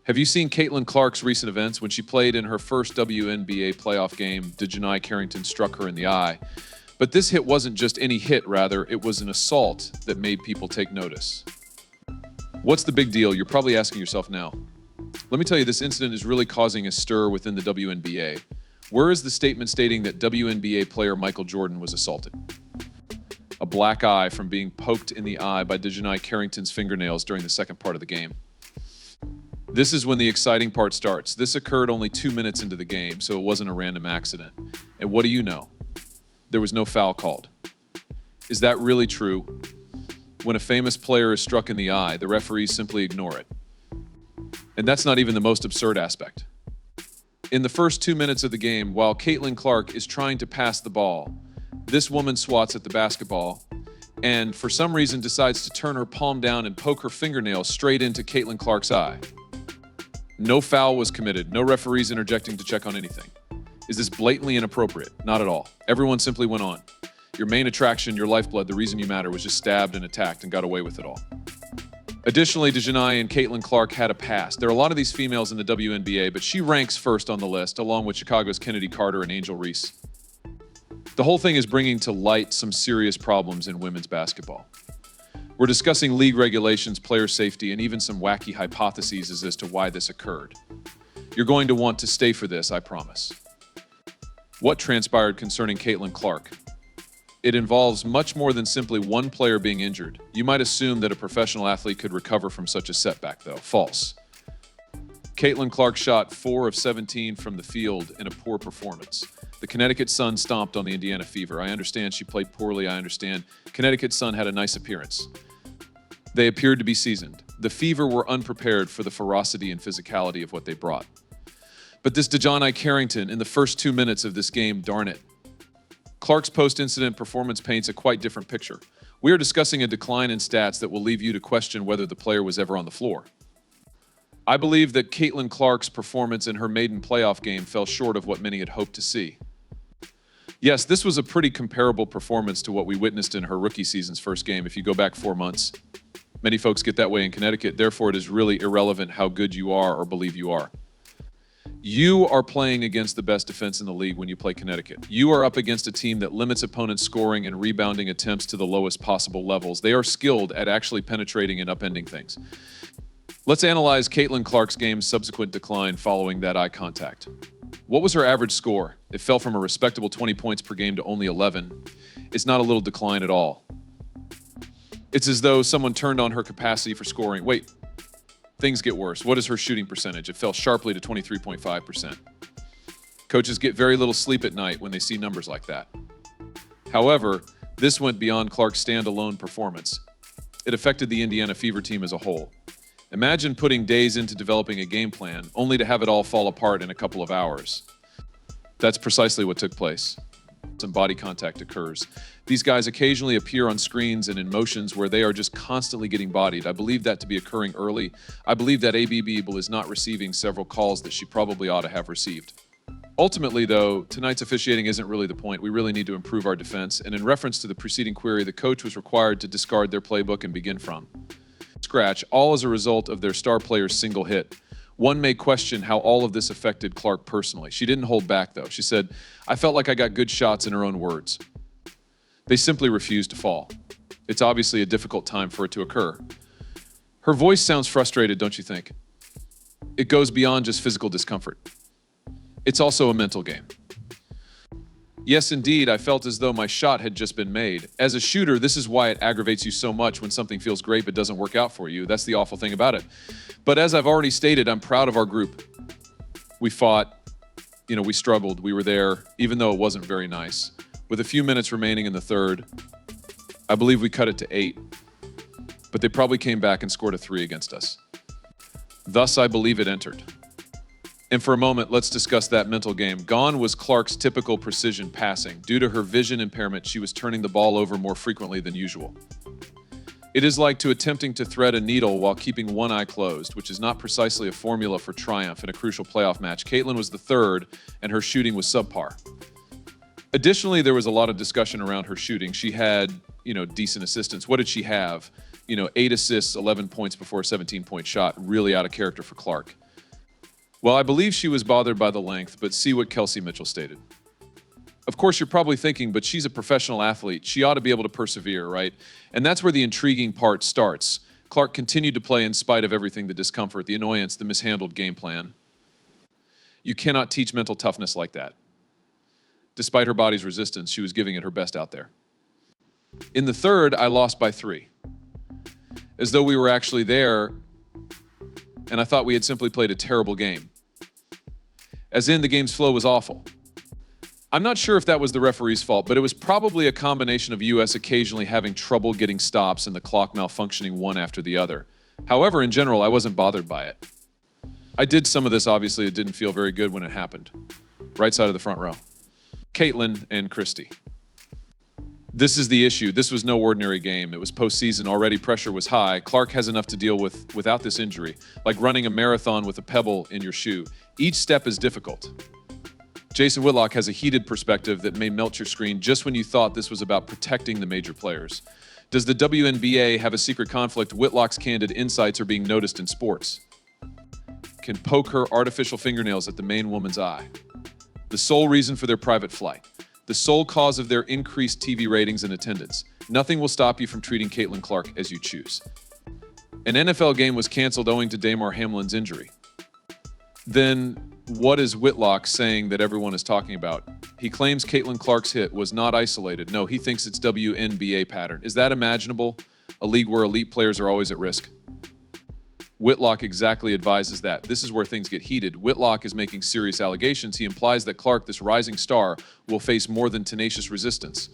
Have you seen Caitlin Clark's recent events? When she played in her first WNBA playoff game, Dijonai Carrington struck her in the eye. But this hit wasn't just any hit, rather, it was an assault that made people take notice. What's the big deal? You're probably asking yourself now. Let me tell you, this incident is really causing a stir within the WNBA. Where is the statement stating that WNBA player Michael Jordan was assaulted? A black eye from being poked in the eye by Dijonai Carrington's fingernails during the second part of the game. This is when the exciting part starts. This occurred only 2 minutes into the game, so it wasn't a random accident. And what do you know? There was no foul called. Is that really true? When a famous player is struck in the eye, the referees simply ignore it. And that's not even the most absurd aspect. In the first 2 minutes of the game, while Caitlin Clark is trying to pass the ball, this woman swats at the basketball and for some reason decides to turn her palm down and poke her fingernail straight into Caitlin Clark's eye. No foul was committed, no referees interjecting to check on anything. Is this blatantly inappropriate? Not at all. Everyone simply went on. Your main attraction, your lifeblood, the reason you matter, was just stabbed and attacked and got away with it all. Additionally, Dijonai and Caitlin Clark had a past. There are a lot of these females in the WNBA, but she ranks first on the list, along with Chicago's Kennedy Carter and Angel Reese. The whole thing is bringing to light some serious problems in women's basketball. We're discussing league regulations, player safety, and even some wacky hypotheses as to why this occurred. You're going to want to stay for this, I promise. What transpired concerning Caitlin Clark? It involves much more than simply one player being injured. You might assume that a professional athlete could recover from such a setback, though. False. Caitlin Clark shot 4 of 17 from the field in a poor performance. The Connecticut Sun stomped on the Indiana Fever. I understand she played poorly, I understand. Connecticut Sun had a nice appearance. They appeared to be seasoned. The Fever were unprepared for the ferocity and physicality of what they brought. But this Dijonai Carrington, in the first 2 minutes of this game, darn it. Clark's post-incident performance paints a quite different picture. We are discussing a decline in stats that will leave you to question whether the player was ever on the floor. I believe that Caitlin Clark's performance in her maiden playoff game fell short of what many had hoped to see. Yes, this was a pretty comparable performance to what we witnessed in her rookie season's first game if you go back 4 months. Many folks get that way in Connecticut, therefore it is really irrelevant how good you are or believe you are. You are playing against the best defense in the league when you play Connecticut. You are up against a team that limits opponents' scoring and rebounding attempts to the lowest possible levels. They are skilled at actually penetrating and upending things. Let's analyze Caitlin Clark's game's subsequent decline following that eye contact. What was her average score? It fell from a respectable 20 points per game to only 11. It's not a little decline at all. It's as though someone turned on her capacity for scoring. Wait, things get worse. What is her shooting percentage? It fell sharply to 23.5%. Coaches get very little sleep at night when they see numbers like that. However, this went beyond Clark's standalone performance. It affected the Indiana Fever team as a whole. Imagine putting days into developing a game plan, only to have it all fall apart in a couple of hours. That's precisely what took place. Some body contact occurs. These guys occasionally appear on screens and in motions where they are just constantly getting bodied. I believe that to be occurring early. I believe that AB Beeble is not receiving several calls that she probably ought to have received. Ultimately, though, tonight's officiating isn't really the point. We really need to improve our defense. And in reference to the preceding query, the coach was required to discard their playbook and begin from scratch, all as a result of their star player's single hit. One may question how all of this affected Clark personally. She didn't hold back, though. She said, "I felt like I got good shots," in her own words. They simply refused to fall. It's obviously a difficult time for it to occur. Her voice sounds frustrated, don't you think? It goes beyond just physical discomfort. It's also a mental game. Yes, indeed, I felt as though my shot had just been made. As a shooter, this is why it aggravates you so much when something feels great but doesn't work out for you. That's the awful thing about it. But as I've already stated, I'm proud of our group. We fought, we struggled, we were there, even though it wasn't very nice. With a few minutes remaining in the third, I believe we cut it to 8. But they probably came back and scored a 3 against us. Thus, I believe it entered. And for a moment, let's discuss that mental game. Gone was Clark's typical precision passing. Due to her vision impairment, she was turning the ball over more frequently than usual. It is like attempting to thread a needle while keeping one eye closed, which is not precisely a formula for triumph in a crucial playoff match. Caitlin was the third, and her shooting was subpar. Additionally, there was a lot of discussion around her shooting. She had, decent assistance. What did she have? 8 assists, 11 points before a 17-point shot. Really out of character for Clark. Well, I believe she was bothered by the length, but see what Kelsey Mitchell stated. Of course, you're probably thinking, but she's a professional athlete. She ought to be able to persevere, right? And that's where the intriguing part starts. Clark continued to play in spite of everything, the discomfort, the annoyance, the mishandled game plan. You cannot teach mental toughness like that. Despite her body's resistance, she was giving it her best out there. In the third, I lost by 3. As though we were actually there, and I thought we had simply played a terrible game. As in, the game's flow was awful. I'm not sure if that was the referee's fault, but it was probably a combination of US occasionally having trouble getting stops and the clock malfunctioning one after the other. However, in general, I wasn't bothered by it. I did some of this, obviously. It didn't feel very good when it happened. Right side of the front row. Caitlin and Christy. This is the issue. This was no ordinary game. It was postseason. Already pressure was high. Clark has enough to deal with without this injury, like running a marathon with a pebble in your shoe. Each step is difficult. Jason Whitlock has a heated perspective that may melt your screen just when you thought this was about protecting the major players. Does the WNBA have a secret conflict? Whitlock's candid insights are being noticed in sports. Can poke her artificial fingernails at the main woman's eye. The sole reason for their private flight. The sole cause of their increased TV ratings and attendance. Nothing will stop you from treating Caitlin Clark as you choose. An NFL game was canceled owing to Damar Hamlin's injury. Then what is Whitlock saying that everyone is talking about? He claims Caitlin Clark's hit was not isolated. No, he thinks it's WNBA pattern. Is that imaginable? A league where elite players are always at risk? Whitlock exactly advises that. This is where things get heated. Whitlock is making serious allegations. He implies that Clark, this rising star, will face more than tenacious resistance.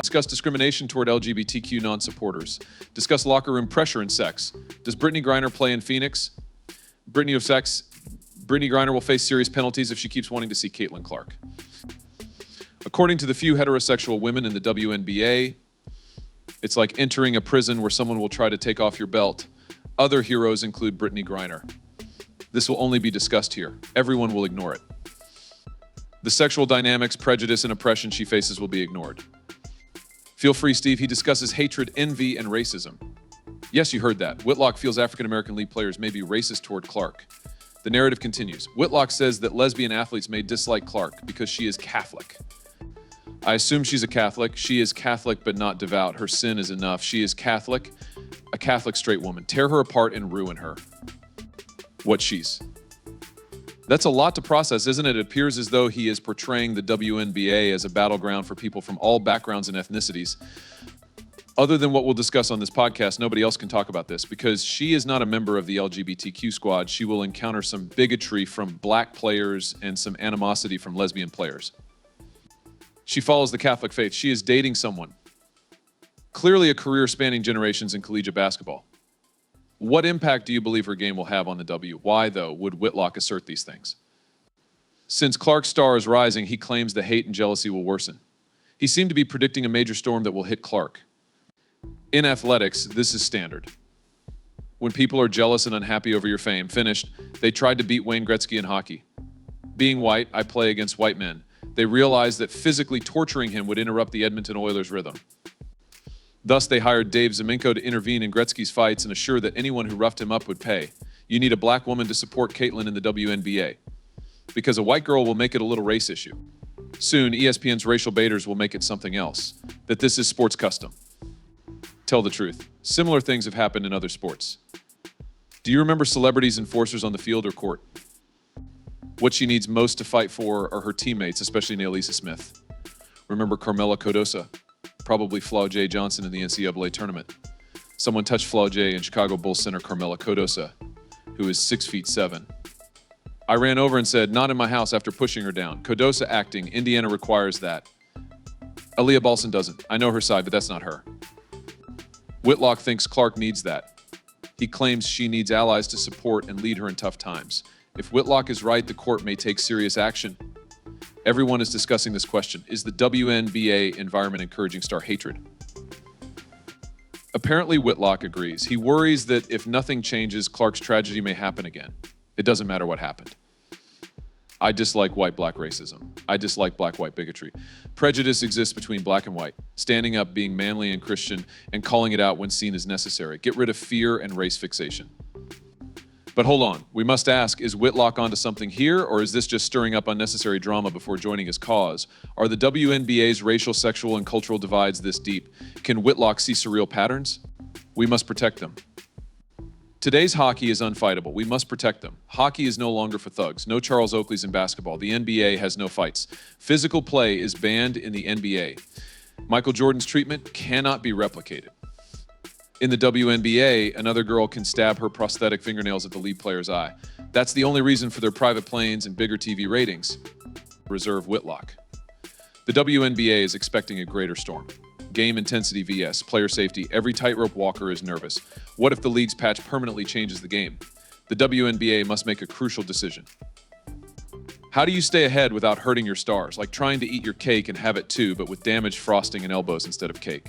Discuss discrimination toward LGBTQ non-supporters. Discuss locker room pressure and sex. Does Brittany Griner play in Phoenix? Brittany Griner will face serious penalties if she keeps wanting to see Caitlin Clark. According to the few heterosexual women in the WNBA, it's like entering a prison where someone will try to take off your belt. Other heroes include Brittany Griner. This will only be discussed here. Everyone will ignore it. The sexual dynamics, prejudice, and oppression she faces will be ignored. Feel free, Steve. He discusses hatred, envy, and racism. Yes, you heard that. Whitlock feels African-American league players may be racist toward Clark. The narrative continues. Whitlock says that lesbian athletes may dislike Clark because she is Catholic. I assume she's a Catholic. She is Catholic but not devout. Her sin is enough. She is Catholic, a Catholic straight woman. Tear her apart and ruin her. What she's. That's a lot to process, isn't it? It appears as though he is portraying the WNBA as a battleground for people from all backgrounds and ethnicities. Other than what we'll discuss on this podcast, nobody else can talk about this because she is not a member of the LGBTQ squad. She will encounter some bigotry from black players and some animosity from lesbian players. She follows the Catholic faith. She is dating someone. Clearly a career spanning generations in collegiate basketball. What impact do you believe her game will have on the W? Why, though, would Whitlock assert these things? Since Clark's star is rising, he claims the hate and jealousy will worsen. He seemed to be predicting a major storm that will hit Clark. In athletics, this is standard. When people are jealous and unhappy over your fame, finished, they tried to beat Wayne Gretzky in hockey. Being white, I play against white men. They realized that physically torturing him would interrupt the Edmonton Oilers' rhythm. Thus, they hired Dave Zemenko to intervene in Gretzky's fights and assure that anyone who roughed him up would pay. You need a black woman to support Caitlin in the WNBA. Because a white girl will make it a little race issue. Soon, ESPN's racial baiters will make it something else. That this is sports custom. Tell the truth. Similar things have happened in other sports. Do you remember celebrities enforcers on the field or court? What she needs most to fight for are her teammates, especially Nailisa Smith. Remember Carmela Codosa? Probably Flaw J. Johnson in the NCAA tournament. Someone touched Flaw J in Chicago Bulls center Carmela Codosa, who is 6'7". I ran over and said, "Not in my house," after pushing her down. Codosa acting. Indiana requires that. Aaliyah Balson doesn't. I know her side, but that's not her. Whitlock thinks Clark needs that. He claims she needs allies to support and lead her in tough times. If Whitlock is right, the court may take serious action. Everyone is discussing this question. Is the WNBA environment encouraging star hatred? Apparently, Whitlock agrees. He worries that if nothing changes, Clark's tragedy may happen again. It doesn't matter what happened. I dislike white-black racism. I dislike black-white bigotry. Prejudice exists between black and white, standing up, being manly and Christian, and calling it out when seen as necessary. Get rid of fear and race fixation. But hold on, we must ask, is Whitlock onto something here, or is this just stirring up unnecessary drama before joining his cause? Are the WNBA's racial, sexual, and cultural divides this deep? Can Whitlock see surreal patterns? We must protect them. Today's hockey is unfightable. We must protect them. Hockey is no longer for thugs. No Charles Oakleys in basketball. The NBA has no fights. Physical play is banned in the NBA. Michael Jordan's treatment cannot be replicated. In the WNBA, another girl can stab her prosthetic fingernails at the lead player's eye. That's the only reason for their private planes and bigger TV ratings. Reserve Whitlock. The WNBA is expecting a greater storm. Game intensity vs. player safety. Every tightrope walker is nervous. What if the league's patch permanently changes the game? The WNBA must make a crucial decision. How do you stay ahead without hurting your stars? Like trying to eat your cake and have it too, but with damaged frosting and elbows instead of cake.